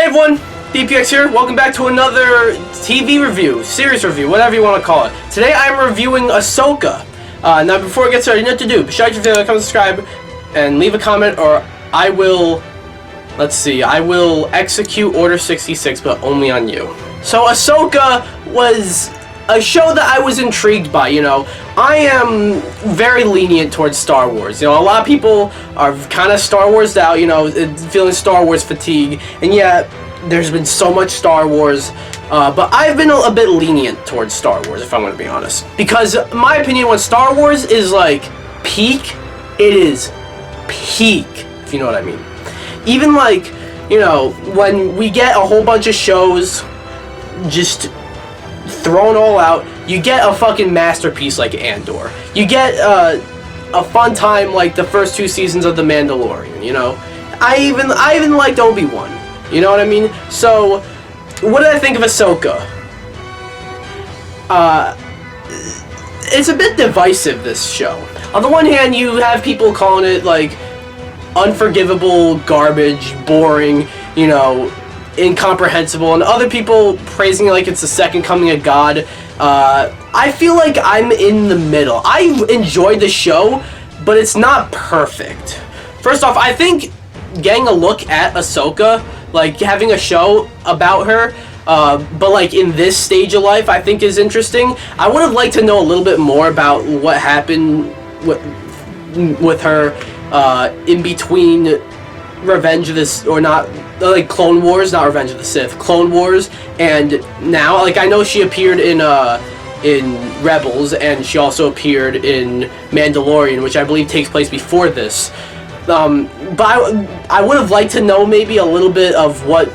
everyone, DPX here. Welcome back to another TV review, series review, whatever you want to call it. Today I'm reviewing Ahsoka. Now before I get started, you know what to do. Be sure to comment, subscribe, and leave a comment, or I will, I will execute Order 66, but only on you. So Ahsoka was a show that I was intrigued by, you know. I am very lenient towards Star Wars. You know, a lot of people are kind of Star Warsed out, you know, feeling Star Wars fatigue, and yet there's been so much Star Wars, but I've been a bit lenient towards Star Wars, if I'm going to be honest. Because, in my opinion, when Star Wars is, like, peak, it is peak, if you know what I mean. Even, like, you know, when we get a whole bunch of shows just thrown all out, you get a fucking masterpiece like Andor. You get a fun time like the first 2 seasons of The Mandalorian, you know. I even liked Obi-Wan, you know what I mean? So, what did I think of Ahsoka? It's a bit divisive, this show. On the one hand, you have people calling it like unforgivable, garbage, boring, you know, incomprehensible, and other people praising it like it's the second coming of God. I feel like I'm in the middle. I enjoyed the show, but it's not perfect. First off, I think getting a look at Ahsoka, like having a show about her, but like in this stage of life, I think is interesting. I would have liked to know a little bit more about what happened with her in between Revenge of this, or not, like Clone Wars, not Revenge of the Sith, Clone Wars, and now, like, I know she appeared in Rebels, and she also appeared in Mandalorian, which I believe takes place before this. But I would have liked to know maybe a little bit of what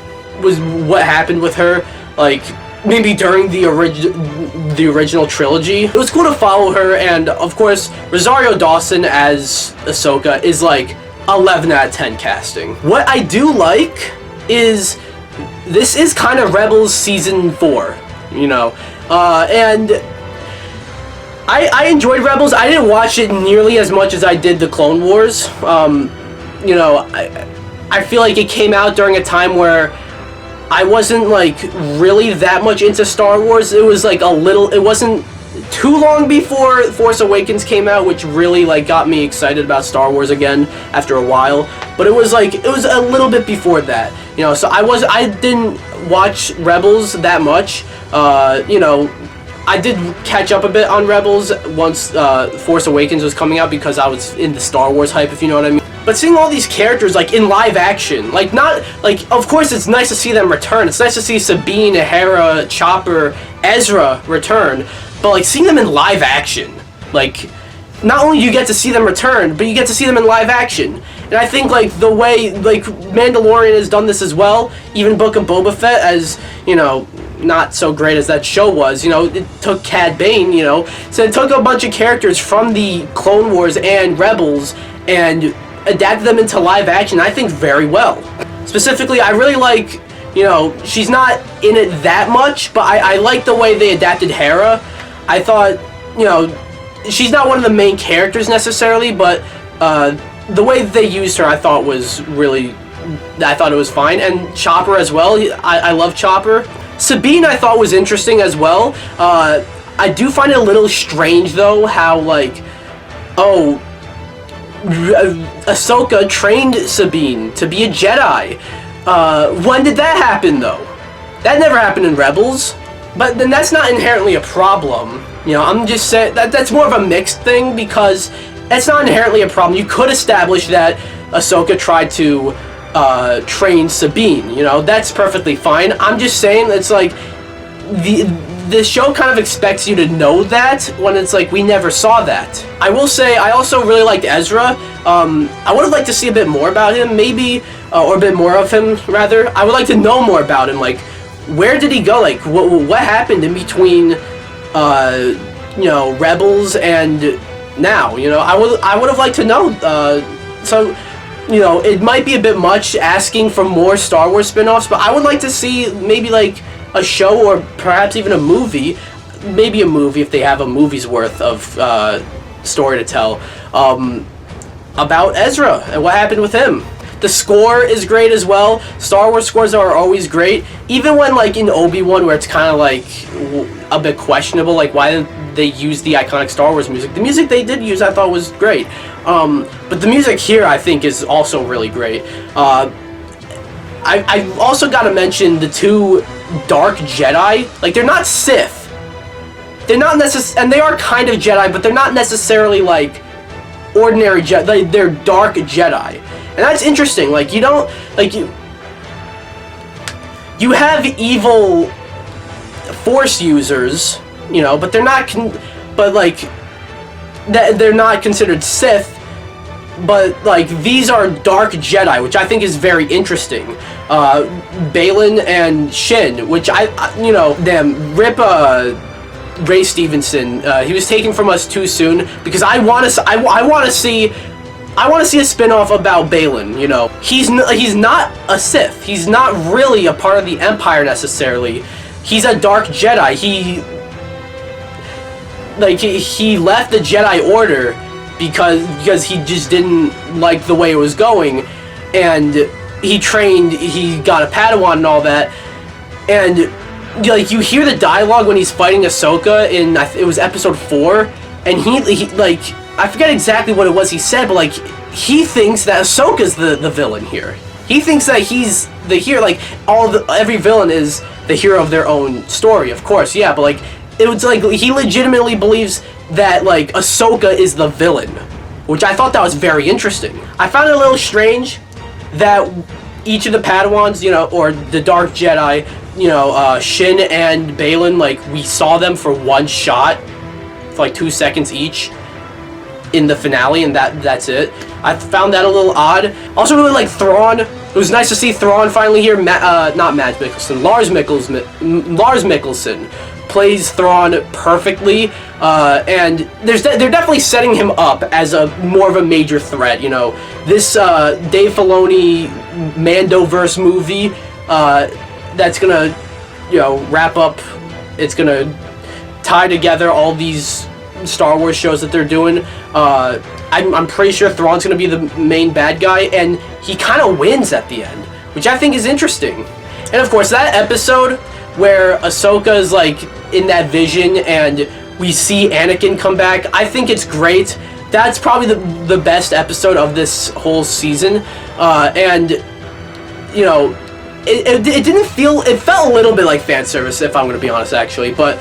happened with her, like maybe during the original trilogy. It was cool to follow her, and of course Rosario Dawson as Ahsoka is like 11 out of 10 casting. What I do like is this is kind of Rebels season 4, you know, and I enjoyed Rebels. I didn't watch it nearly as much as I did the Clone Wars. You know, I feel like it came out during a time where I wasn't like really that much into Star Wars. It was like it wasn't too long before Force Awakens came out, which really like got me excited about Star Wars again after a while. But it was a little bit before that, you know. So I didn't watch Rebels that much. You know, I did catch up a bit on Rebels once Force Awakens was coming out because I was in the Star Wars hype, if you know what I mean. But seeing all these characters like in live action, like not like, of course it's nice to see them return. It's nice to see Sabine, Hera, Chopper, Ezra return. But like seeing them in live action, like not only do you get to see them return, but you get to see them in live action. And I think like the way like Mandalorian has done this as well, even Book of Boba Fett, as you know, not so great as that show was, you know, it took Cad Bane, you know, so it took a bunch of characters from the Clone Wars and Rebels and adapted them into live action, I think very well. Specifically, I really like, you know, she's not in it that much, but I like the way they adapted Hera. I thought, you know, she's not one of the main characters necessarily, but the way that they used her, I thought it was fine. And Chopper as well, I love Chopper. Sabine I thought was interesting as well. I do find it a little strange though, how like, oh, Ahsoka trained Sabine to be a Jedi. When did that happen though? That never happened in Rebels. But then that's not inherently a problem. You know, I'm just saying that's more of a mixed thing, because it's not inherently a problem. You could establish that Ahsoka tried to train Sabine. You know, that's perfectly fine. I'm just saying it's like the show kind of expects you to know that when it's like we never saw that. I will say I also really liked Ezra. I would have liked to see a bit more about him, maybe, or a bit more of him rather. I would like to know more about him, like where did he go? Like what happened in between, you know, Rebels and now? You know, I would have liked to know. So, you know, it might be a bit much asking for more Star Wars spin-offs, but I would like to see maybe like a show or perhaps even a movie, maybe a movie if they have a movie's worth of story to tell, about Ezra and what happened with him. The score is great as well. Star Wars scores are always great. Even when, like, in Obi-Wan, where it's kind of, like, a bit questionable, like, why didn't they use the iconic Star Wars music? The music they did use, I thought, was great. But the music here, I think, is also really great. I also got to mention the two Dark Jedi. Like, they're not Sith. They're not and they are kind of Jedi, but they're not necessarily, like, ordinary Jedi. They're Dark Jedi. And that's interesting. Like, you don't, like, you have evil Force users, you know, but they're not, they're not considered Sith. But, like, these are Dark Jedi, which I think is very interesting. Baylan and Shin, which rip Ray Stevenson. He was taken from us too soon, because I want to see a spin-off about Baylan. You know, he's not a Sith. He's not really a part of the Empire necessarily. He's a Dark Jedi. He left the Jedi Order because he just didn't like the way it was going, and he got a Padawan and all that, and, like, you hear the dialogue when he's fighting Ahsoka in, it was episode 4, and he like, I forget exactly what it was he said, but, like, he thinks that Ahsoka's the villain here. He thinks that he's the hero. Like, every villain is the hero of their own story, of course, yeah, but, like, it was like he legitimately believes that, like, Ahsoka is the villain, which I thought that was very interesting. I found it a little strange that each of the Padawans, you know, or the Dark Jedi, you know, Shin and Baylan, like, we saw them for one shot, for like 2 seconds each in the finale, and that's it. I found that a little odd. Also really like Thrawn. It was nice to see Thrawn finally here. Not Mads Mikkelsen, Lars Mikkelsen plays Thrawn perfectly, and they're definitely setting him up as a more of a major threat. You know, this Dave Filoni Mandoverse movie that's gonna, you know, wrap up. It's gonna tie together all these Star Wars shows that they're doing. I'm pretty sure Thrawn's gonna be the main bad guy, and he kind of wins at the end, which I think is interesting. And of course, that episode where Ahsoka is, like, in that vision and we see Anakin come back, I think it's great. That's probably the best episode of this whole season. And, you know, it didn't feel, it felt a little bit like fan service, if I'm going to be honest, actually, but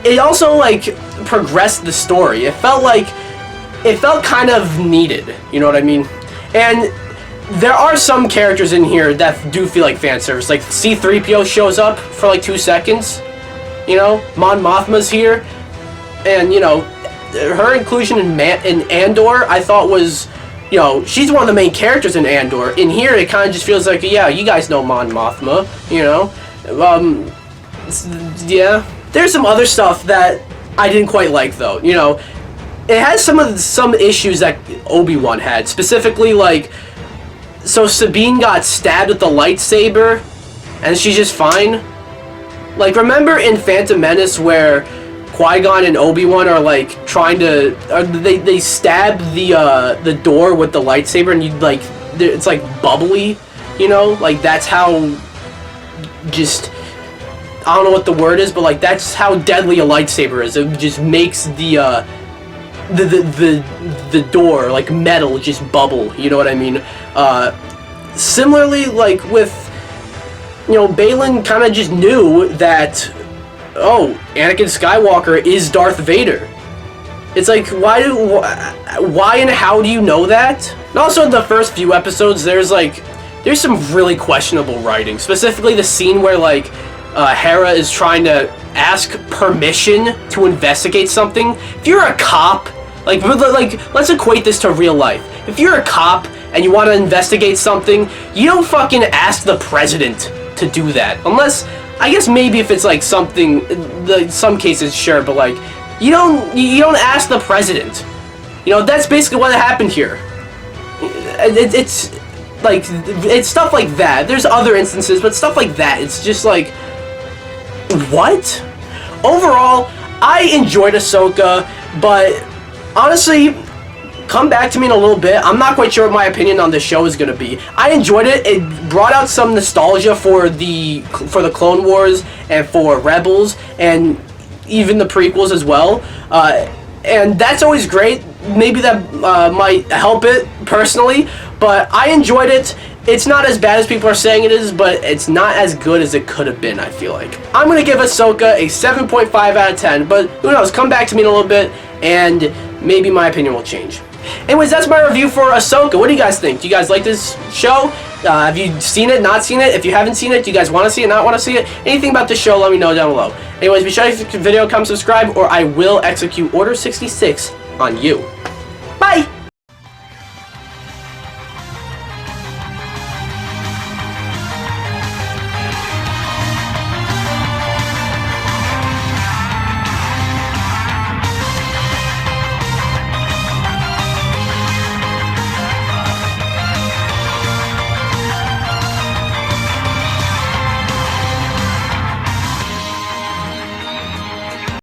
it also, like, progressed the story. It felt kind of needed, you know what I mean? And there are some characters in here that do feel like fan service. Like, C-3PO shows up for like 2 seconds, you know? Mon Mothma's here, and, you know, her inclusion in Andor, I thought was, you know, she's one of the main characters in Andor. In here, it kind of just feels like, yeah, you guys know Mon Mothma, you know? Yeah. There's some other stuff that I didn't quite like, though, you know? It has some issues that Obi-Wan had, specifically, like, so Sabine got stabbed with the lightsaber, and she's just fine. Like, remember in Phantom Menace where Qui-Gon and Obi-Wan are, like, trying to, they stab the door with the lightsaber, and you, like, it's like bubbly, you know? Like, that's how, just, I don't know what the word is, but, like, that's how deadly a lightsaber is. It just makes the door, like, metal, just bubble, you know what I mean? Similarly, like, with, you know, Baylan kind of just knew that, oh, Anakin Skywalker is Darth Vader. It's like, why and how do you know that? And also in the first few episodes, there's some really questionable writing. Specifically the scene where, like, Hera is trying to ask permission to investigate something. If you're a cop, like, let's equate this to real life. If you're a cop and you want to investigate something, you don't fucking ask the president to do that. Unless, I guess maybe if it's, like, something, some cases, sure, but, like, you don't ask the president. You know, that's basically what happened here. It's, like, it's stuff like that. There's other instances, but stuff like that, it's just, like, what? Overall, I enjoyed Ahsoka, but honestly, come back to me in a little bit. I'm not quite sure what my opinion on the show is going to be. I enjoyed it. It brought out some nostalgia for the Clone Wars and for Rebels and even the prequels as well. And that's always great. Maybe that might help it personally, but I enjoyed it. It's not as bad as people are saying it is, but it's not as good as it could have been, I feel like. I'm going to give Ahsoka a 7.5 out of 10, but who knows, come back to me in a little bit, and maybe my opinion will change. Anyways, that's my review for Ahsoka. What do you guys think? Do you guys like this show? Have you seen it, not seen it? If you haven't seen it, do you guys want to see it, not want to see it? Anything about this show, let me know down below. Anyways, be sure to like the video, comment, subscribe, or I will execute Order 66 on you. Bye!